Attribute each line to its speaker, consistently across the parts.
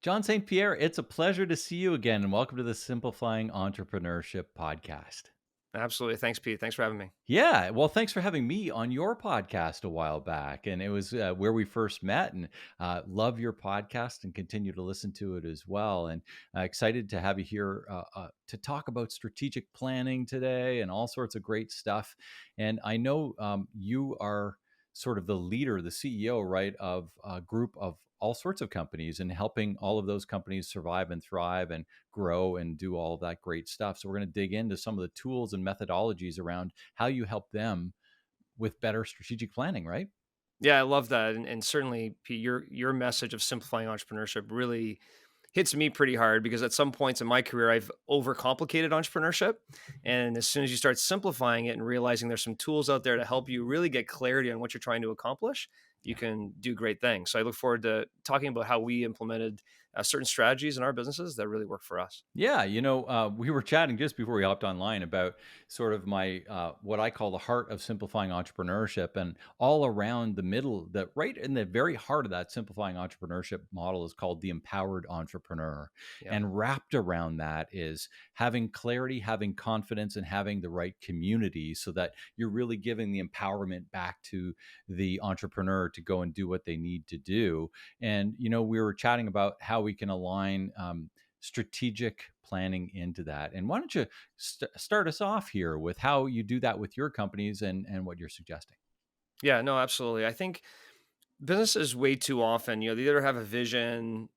Speaker 1: John St. Pierre, it's a pleasure to see you again, and welcome to the Simplifying Entrepreneurship podcast.
Speaker 2: Absolutely. Thanks, Pete. Thanks for having me.
Speaker 1: Yeah, well, thanks for having me on your podcast a while back, and it was where we first met. And love your podcast and continue to listen to it as well. And excited to have you here to talk about strategic planning today and all sorts of great stuff. And I know you are sort of the leader, the CEO, right, of a group of all sorts of companies and helping all of those companies survive and thrive and grow and do all of that great stuff. So we're going to dig into some of the tools and methodologies around how you help them with better strategic planning, right?
Speaker 2: Yeah, I love that. And certainly, Pete, your message of simplifying entrepreneurship really hits me pretty hard because at some points in my career, I've overcomplicated entrepreneurship. And as soon as you start simplifying it and realizing there's some tools out there to help you really get clarity on what you're trying to accomplish, you
Speaker 1: Yeah.
Speaker 2: can do great things. So I look forward to talking about how we implemented certain strategies in our businesses that really work for us.
Speaker 1: Yeah, we were chatting just before we hopped online about sort of my what I call the heart of simplifying entrepreneurship, and all around the middle, that right in the very heart of that simplifying entrepreneurship model is called the empowered entrepreneur,
Speaker 2: Yeah.
Speaker 1: and wrapped around that is having clarity, having confidence, and having the right community, so that you're really giving the empowerment back to the entrepreneur to go and do what they need to do. And we were chatting about how we can align. Strategic planning into that. And why don't you start us off here with how you do that with your companies and what you're suggesting?
Speaker 2: Yeah, no, absolutely. I think businesses way too often, they either have a vision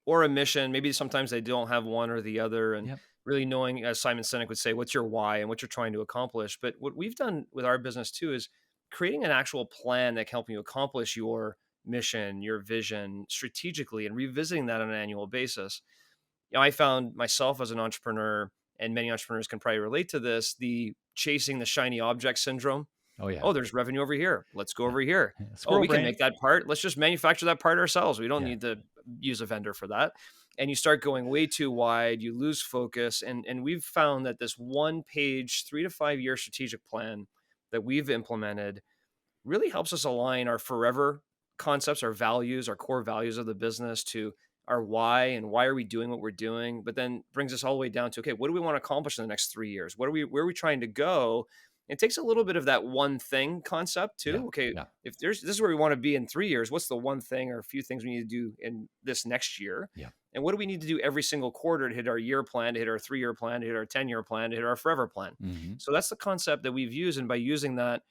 Speaker 2: or a mission. Maybe sometimes they don't have one or the other. And
Speaker 1: Yep.
Speaker 2: really knowing, as Simon Sinek would say, what's your why and what you're trying to accomplish. But what we've done with our business too is creating an actual plan that can help you accomplish your mission, your vision strategically, and revisiting that on an annual basis. I found myself as an entrepreneur, and many entrepreneurs can probably relate to this, the chasing the shiny object syndrome.
Speaker 1: Oh yeah.
Speaker 2: Oh, there's revenue over here. Let's go
Speaker 1: Yeah.
Speaker 2: over here.
Speaker 1: Yeah.
Speaker 2: Oh,
Speaker 1: Squirrel
Speaker 2: we can
Speaker 1: brain.
Speaker 2: make that part. Let's just manufacture that part ourselves. We don't
Speaker 1: Yeah.
Speaker 2: need to use a vendor for that. And you start going way too wide, you lose focus. And we've found that this one page, 3 to 5 year strategic plan that we've implemented really helps us align our forever concepts, our values, our core values of the business to our why and why are we doing what we're doing, but then brings us all the way down to, okay, what do we want to accomplish in the next 3 years? Where are we trying to go? It takes a little bit of that one thing concept
Speaker 1: Yeah.
Speaker 2: too. Okay,
Speaker 1: Yeah.
Speaker 2: if this is where we want to be in 3 years, what's the one thing or a few things we need to do in this next year?
Speaker 1: Yeah.
Speaker 2: And what do we need to do every single quarter to hit our year plan, to hit our 3 year plan, to hit our 10 year plan, to hit our forever plan?
Speaker 1: Hmm.
Speaker 2: So that's the concept that we've used. And by using that,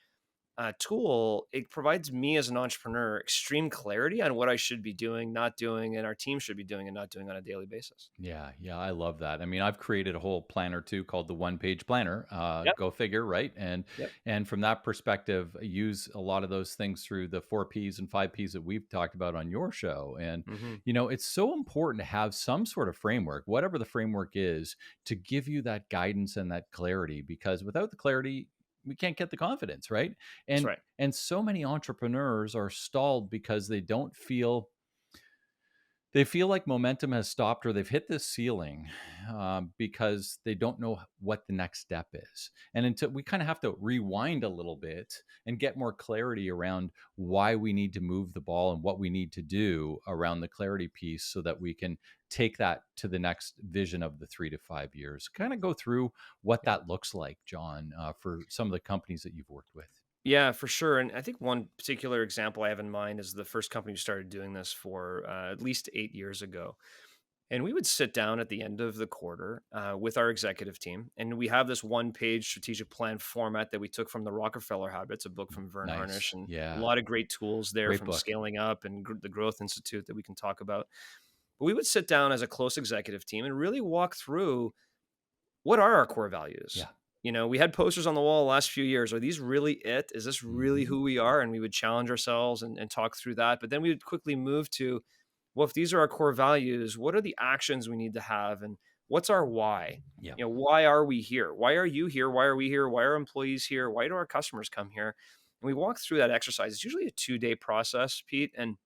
Speaker 2: tool, it provides me as an entrepreneur extreme clarity on what I should be doing, not doing, and our team should be doing and not doing on a daily basis.
Speaker 1: Yeah, yeah, I love that. I mean, I've created a whole planner too called the One Page Planner.
Speaker 2: Yep.
Speaker 1: Go figure, right?
Speaker 2: Yep.
Speaker 1: And from that perspective, I use a lot of those things through the 4 Ps and 5 Ps that we've talked about on your show. And
Speaker 2: Hmm.
Speaker 1: it's so important to have some sort of framework, whatever the framework is, to give you that guidance and that clarity. Because without the clarity, we can't get the confidence, right?
Speaker 2: That's
Speaker 1: And
Speaker 2: right.
Speaker 1: and so many entrepreneurs are stalled because they feel like momentum has stopped, or they've hit this ceiling, because they don't know what the next step is. And until we kind of have to rewind a little bit and get more clarity around why we need to move the ball and what we need to do around the clarity piece, so that we can take that to the next vision of the 3 to 5 years. Kind of go through what
Speaker 2: Yeah.
Speaker 1: that looks like, John, for some of the companies that you've worked with.
Speaker 2: Yeah, for sure. And I think one particular example I have in mind is the first company who started doing this for at least 8 years ago. And we would sit down at the end of the quarter with our executive team, and we have this one-page strategic plan format that we took from the Rockefeller Habits, a book from Vern Harnish,
Speaker 1: Nice.
Speaker 2: and a
Speaker 1: Yeah.
Speaker 2: lot of great tools there
Speaker 1: Great
Speaker 2: from
Speaker 1: book.
Speaker 2: Scaling Up and the Growth Institute that we can talk about. But we would sit down as a close executive team and really walk through what are our core values.
Speaker 1: Yeah.
Speaker 2: We had posters on the wall the last few years. Are these really it? Is this really
Speaker 1: Hmm.
Speaker 2: who we are? And we would challenge ourselves and talk through that. But then we would quickly move to, well, if these are our core values, what are the actions we need to have? And what's our why?
Speaker 1: Yeah.
Speaker 2: Why are we here? Why are you here? Why are we here? Why are employees here? Why do our customers come here? And we walk through that exercise. It's usually a 2 day process, Pete. And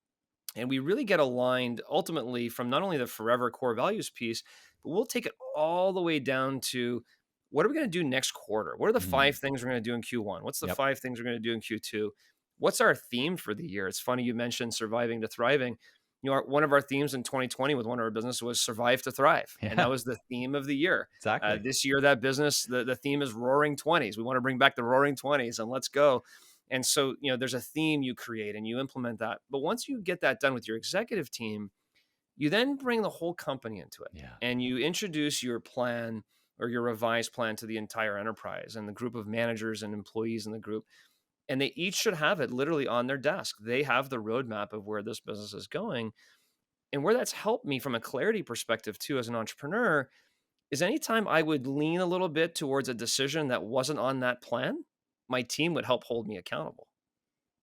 Speaker 2: we really get aligned ultimately from not only the forever core values piece, but we'll take it all the way down to what are we going to do next quarter? What are the
Speaker 1: Mhm.
Speaker 2: 5 things we're going to do in Q1? What's the
Speaker 1: Yep.
Speaker 2: 5 things we're going to do in Q2? What's our theme for the year? It's funny you mentioned surviving to thriving. one of our themes in 2020 with one of our business was survive to thrive. And that
Speaker 1: Yeah,
Speaker 2: was the theme of the year.
Speaker 1: exactly.
Speaker 2: This year, that business, the theme is roaring 20s. We want to bring back the roaring 20s and let's go. And so, there's a theme you create and you implement that. But once you get that done with your executive team, you then bring the whole company into it
Speaker 1: Yeah,
Speaker 2: and you introduce your plan or your revised plan to the entire enterprise and the group of managers and employees in the group. And they each should have it literally on their desk. They have the roadmap of where this business is going. And where that's helped me from a clarity perspective too, as an entrepreneur, is anytime I would lean a little bit towards a decision that wasn't on that plan, my team would help hold me accountable.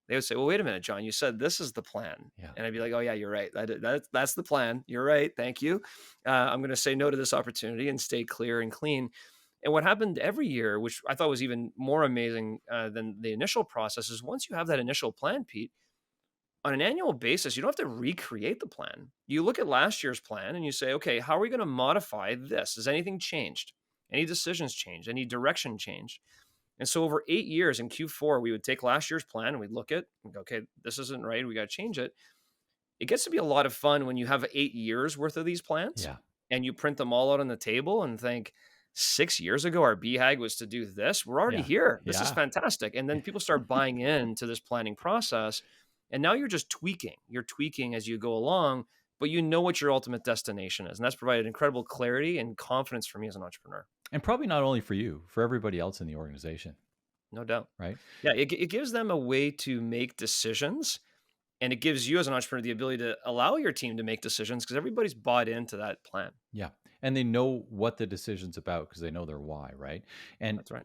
Speaker 2: They would say, "Well, wait a minute, John, you said this is the plan."
Speaker 1: yeah,
Speaker 2: And I'd be like, "Oh, yeah, you're right. That's the plan. You're right. Thank you. I'm going to say no to this opportunity and stay clear and clean." And what happened every year, which I thought was even more amazing than the initial process, is once you have that initial plan, Pete, on an annual basis, you don't have to recreate the plan. You look at last year's plan and you say, okay, how are we going to modify this? Has anything changed? Any decisions changed? Any direction changed? And so over 8 years in Q4, we would take last year's plan and we'd look at, and go, okay, this isn't right. We got to change it. It gets to be a lot of fun when you have 8 years worth of these plans
Speaker 1: yeah,
Speaker 2: and you print them all out on the table and think, 6 years ago, our BHAG was to do this. We're already
Speaker 1: yeah,
Speaker 2: here. This is
Speaker 1: yeah.
Speaker 2: fantastic. And then people start buying into this planning process. And now you're just tweaking. You're tweaking as you go along, but you know what your ultimate destination is. And that's provided incredible clarity and confidence for me as an entrepreneur.
Speaker 1: And probably not only for you, for everybody else in the organization,
Speaker 2: No doubt.
Speaker 1: right?
Speaker 2: Yeah, it gives them a way to make decisions. And it gives you as an entrepreneur the ability to allow your team to make decisions because everybody's bought into that plan.
Speaker 1: Yeah. And they know what the decision's about because they know their why, right? And,
Speaker 2: That's right.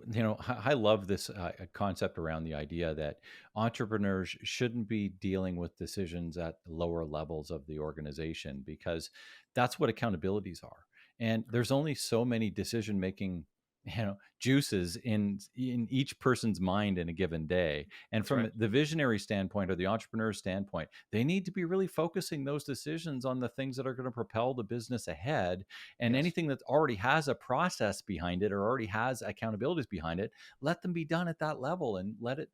Speaker 1: I love this concept around the idea that entrepreneurs shouldn't be dealing with decisions at the lower levels of the organization because that's what accountabilities are. And there's only so many decision making juices in each person's mind in a given day. And
Speaker 2: That's right.
Speaker 1: from the visionary standpoint or the entrepreneur standpoint, they need to be really focusing those decisions on the things that are going to propel the business ahead. And
Speaker 2: Yes.
Speaker 1: anything that already has a process behind it or already has accountabilities behind it, let them be done at that level and let it,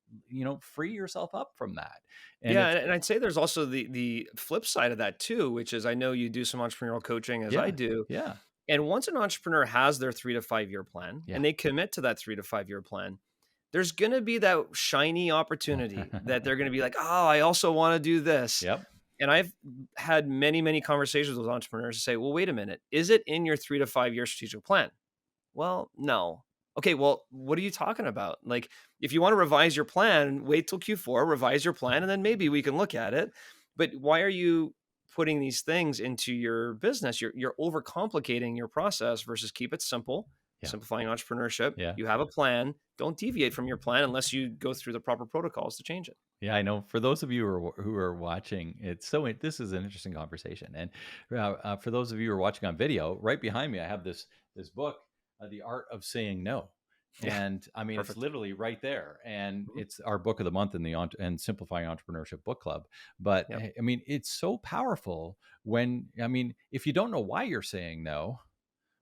Speaker 1: free yourself up from that. And
Speaker 2: Yeah,
Speaker 1: it's
Speaker 2: and I'd say there's also the flip side of that too, which is I know you do some entrepreneurial coaching as I
Speaker 1: yeah,
Speaker 2: do.
Speaker 1: yeah,
Speaker 2: And once an entrepreneur has their 3 to 5 year plan
Speaker 1: yeah.
Speaker 2: and they commit to that 3 to 5 year plan, there's going to be that shiny opportunity that they're going to be like, "Oh, I also want to do this."
Speaker 1: Yep.
Speaker 2: And I've had many, many conversations with entrepreneurs to say, "Well, wait a minute. Is it in your 3 to 5 year strategic plan?" Well, no. Okay, well, what are you talking about? Like, if you want to revise your plan, wait till Q4, revise your plan, and then maybe we can look at it. But why are you putting these things into your business? You're overcomplicating your process versus keep it simple,
Speaker 1: Yeah,
Speaker 2: simplifying entrepreneurship.
Speaker 1: yeah.
Speaker 2: You have a plan. Don't deviate from your plan unless you go through the proper protocols to change it.
Speaker 1: Yeah, I know. For those of you who are watching, this is an interesting conversation. And for those of you who are watching on video, right behind me, I have this book, The Art of Saying No,
Speaker 2: Yeah,
Speaker 1: and I mean it's
Speaker 2: perfect.
Speaker 1: literally right there, and
Speaker 2: Mhm.
Speaker 1: it's our book of the month in the and Simplifying Entrepreneurship book club. But
Speaker 2: Yep,
Speaker 1: I mean, it's so powerful when if you don't know why you're saying no,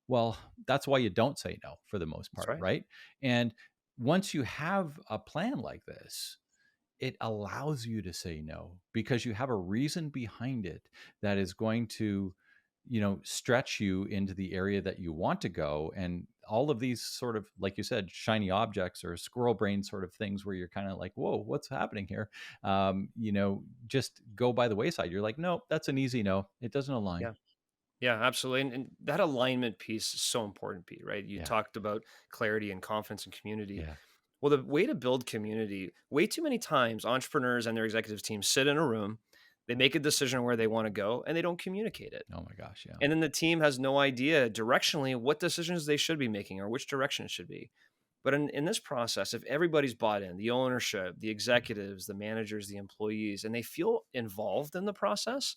Speaker 1: well, that's why you don't say no for the most
Speaker 2: that's
Speaker 1: part,
Speaker 2: right.
Speaker 1: right? And once you have a plan like this, it allows you to say no because you have a reason behind it that is going to stretch you into the area that you want to go. And all of these sort of, like you said, shiny objects or squirrel brain sort of things where you're kind of like, whoa, what's happening here, just go by the wayside. You're like, no, that's an easy no, it doesn't align.
Speaker 2: Yeah. Yeah, absolutely. And that alignment piece is so important, Pete, right? You
Speaker 1: Yeah,
Speaker 2: talked about clarity and confidence and community.
Speaker 1: yeah.
Speaker 2: Well, the way to build community, way too many times, entrepreneurs and their executive team sit in a room, they make a decision where they want to go, and they don't communicate it.
Speaker 1: Oh my gosh, yeah.
Speaker 2: And then the team has no idea directionally what decisions they should be making or which direction it should be. But in this process, if everybody's bought in, the ownership, the executives, the managers, the employees, and they feel involved in the process,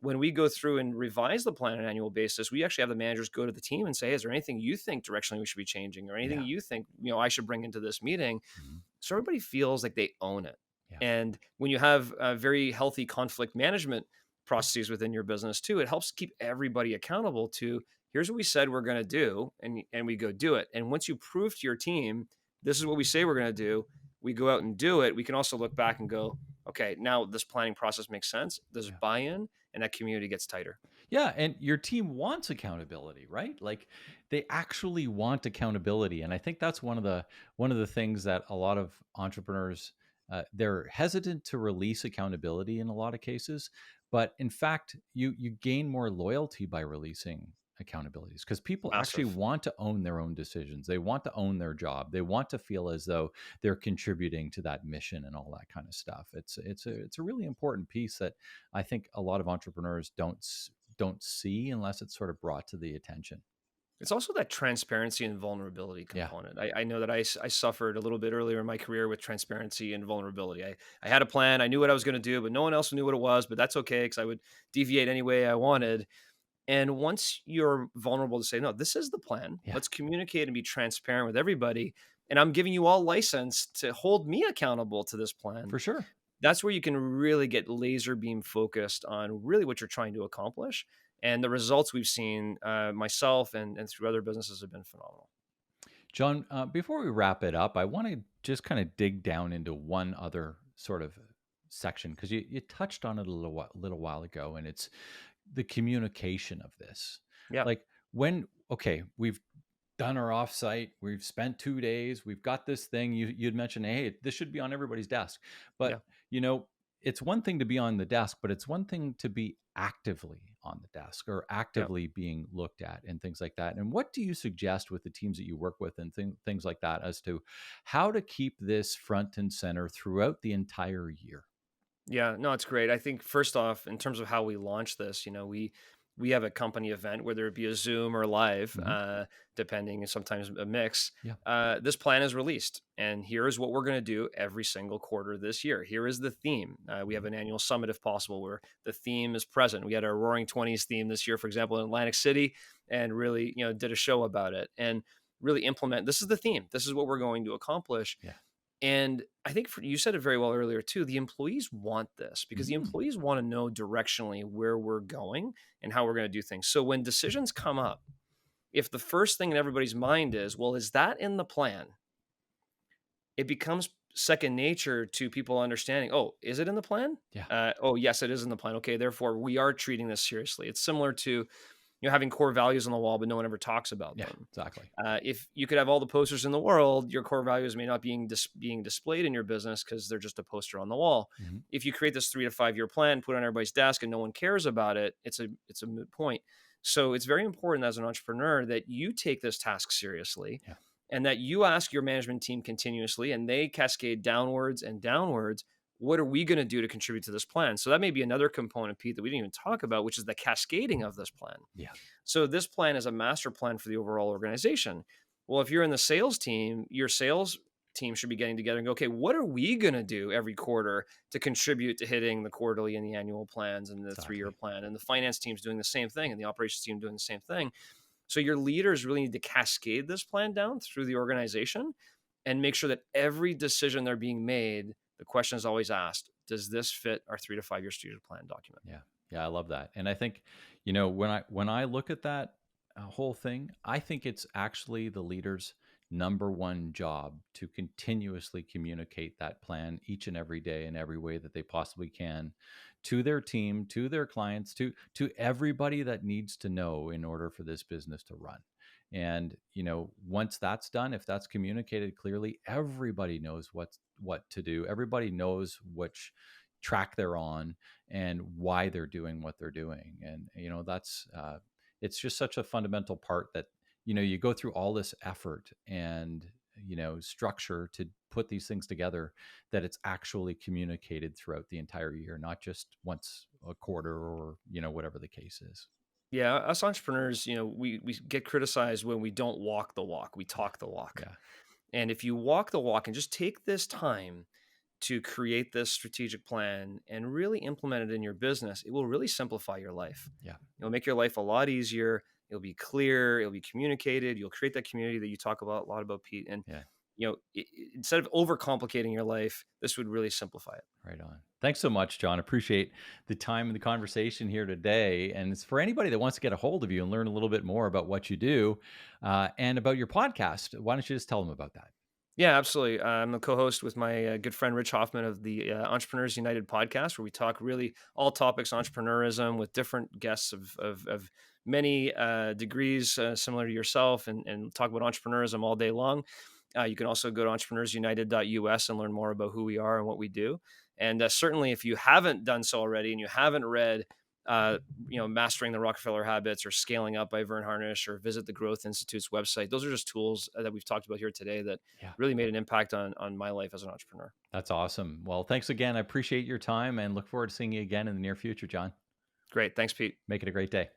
Speaker 2: when we go through and revise the plan on an annual basis, we actually have the managers go to the team and say, "Hey, is there anything you think directionally we should be changing or anything
Speaker 1: Yeah.
Speaker 2: you think, I should bring into this meeting?"
Speaker 1: Mhm.
Speaker 2: So everybody feels like they own it.
Speaker 1: Yeah.
Speaker 2: And when you have a very healthy conflict management processes within your business too, it helps keep everybody accountable to, here's what we said we're going to do, and we go do it. And once you prove to your team, this is what we say we're going to do, we go out and do it. We can also look back and go, okay, now this planning process makes sense. There's
Speaker 1: Yeah.
Speaker 2: buy-in, and that community gets tighter.
Speaker 1: Yeah, and your team wants accountability, right? Like they actually want accountability, and I think that's one of the things that a lot of entrepreneurs they're hesitant to release accountability in a lot of cases, but in fact, you gain more loyalty by releasing accountabilities because people actually
Speaker 2: Massive.
Speaker 1: want to own their own decisions. They want to own their job. They want to feel as though they're contributing to that mission and all that kind of stuff. It's a really important piece that I think a lot of entrepreneurs don't see unless it's sort of brought to the attention.
Speaker 2: It's also that transparency and vulnerability
Speaker 1: Yeah,
Speaker 2: component. I know that I suffered a little bit earlier in my career with transparency and vulnerability. I had a plan, I knew what I was going to do, but no one else knew what it was. But that's okay because I would deviate any way I wanted. And once you're vulnerable to say, no, this is the plan,
Speaker 1: yeah,
Speaker 2: let's communicate and be transparent with everybody. And I'm giving you all license to hold me accountable to this plan.
Speaker 1: for sure.
Speaker 2: That's where you can really get laser beam focused on really what you're trying to accomplish. And the results we've seen myself and through other businesses have been phenomenal.
Speaker 1: John, before we wrap it up, I want to just kind of dig down into one other sort of section because you touched on it little while ago, and it's the communication of this.
Speaker 2: Yeah.
Speaker 1: Like okay, we've done our offsite. We've spent 2 days. We've got this thing. You'd mentioned, hey, this should be on everybody's desk.
Speaker 2: Yeah.
Speaker 1: But you know, it's one thing to be on the desk, but it's one thing to be actively on the desk or
Speaker 2: Yeah.
Speaker 1: actively being looked at and things like that. And what do you suggest with the teams that you work with and things like that as to how to keep this front and center throughout the entire year?
Speaker 2: Yeah, no, it's great. I think first off, in terms of how we launch this, we have a company event, whether it be a Zoom or live,
Speaker 1: Hmm.
Speaker 2: depending, and sometimes a mix.
Speaker 1: Yeah.
Speaker 2: This plan is released, and here is what we're going to do every single quarter this year. Here is the theme. We have
Speaker 1: Mhm.
Speaker 2: an annual summit, if possible, where the theme is present. We had our Roaring Twenties theme this year, for example, in Atlantic City, and really, did a show about it and really implement. This is the theme. This is what we're going to accomplish.
Speaker 1: Yeah.
Speaker 2: And I think you said it very well earlier too. The employees want this because the
Speaker 1: Mm.
Speaker 2: employees want to know directionally where we're going and how we're going to do things. So when decisions come up, if the first thing in everybody's mind is, well, is that in the plan? It becomes second nature to people understanding, oh, is it in the plan?
Speaker 1: Yeah.
Speaker 2: Oh, yes, it is in the plan. Okay, therefore we are treating this seriously. It's similar to having core values on the wall, but no one ever talks about
Speaker 1: Yeah.
Speaker 2: them.
Speaker 1: Exactly.
Speaker 2: If you could have all the posters in the world, your core values may not being displayed in your business because they're just a poster on the wall.
Speaker 1: Hmm.
Speaker 2: If you create this 3 to 5 year plan, put it on everybody's desk, and no one cares about it, it's a moot point. So it's very important as an entrepreneur that you take this task seriously,
Speaker 1: Yeah.
Speaker 2: and that you ask your management team continuously, and they cascade downwards and downwards. What are we going to do to contribute to this plan? So that may be another component, Pete, that we didn't even talk about, which is the cascading of this plan.
Speaker 1: Yeah.
Speaker 2: So this plan is a master plan for the overall organization. Well, if you're in the sales team, your sales team should be getting together and go, okay, what are we going to do every quarter to contribute to hitting the quarterly and the annual plans and the 3 year
Speaker 1: Exactly.
Speaker 2: plan? And the finance team's doing the same thing, and the operations team doing the same thing. So your leaders really need to cascade this plan down through the organization and make sure that every decision they're being made, the question is always asked, does this fit our 3 to 5 year strategic plan document?
Speaker 1: Yeah. Yeah, I love that. And I think, when I look at that whole thing, I think it's actually the leader's number one job to continuously communicate that plan each and every day in every way that they possibly can to their team, to their clients, to everybody that needs to know in order for this business to run. And, once that's done, if that's communicated clearly, everybody knows what to do. Everybody knows which track they're on and why they're doing what they're doing. And, that's it's just such a fundamental part that, you go through all this effort and, structure to put these things together, that it's actually communicated throughout the entire year, not just once a quarter or, whatever the case is.
Speaker 2: Yeah, us entrepreneurs, we get criticized when we don't walk the walk. We talk the walk.
Speaker 1: Yeah.
Speaker 2: And if you walk the walk and just take this time to create this strategic plan and really implement it in your business, it will really simplify your life.
Speaker 1: Yeah.
Speaker 2: It'll make your life a lot easier. It'll be clear. It'll be communicated. You'll create that community that you talk about a lot about, Pete. And
Speaker 1: Yeah.
Speaker 2: instead of overcomplicating your life, this would really simplify it.
Speaker 1: Right on. Thanks so much, John. Appreciate the time and the conversation here today. And it's for anybody that wants to get a hold of you and learn a little bit more about what you do and about your podcast. Why don't you just tell them about that?
Speaker 2: Yeah, absolutely. I'm a co-host with my good friend Rich Hoffman of the Entrepreneurs United podcast, where we talk really all topics entrepreneurism with different guests of many degrees, similar to yourself, and talk about entrepreneurism all day long. You can also go to entrepreneursunited.us and learn more about who we are and what we do. And certainly, if you haven't done so already and you haven't read, uh, Mastering the Rockefeller Habits or Scaling Up by Vern Harnish, or visit the Growth Institute's website, those are just tools that we've talked about here today that
Speaker 1: Yeah.
Speaker 2: really made an impact on my life as an entrepreneur.
Speaker 1: That's awesome. Well, thanks again. I appreciate your time and look forward to seeing you again in the near future, John.
Speaker 2: Great. Thanks, Pete.
Speaker 1: Make it a great day.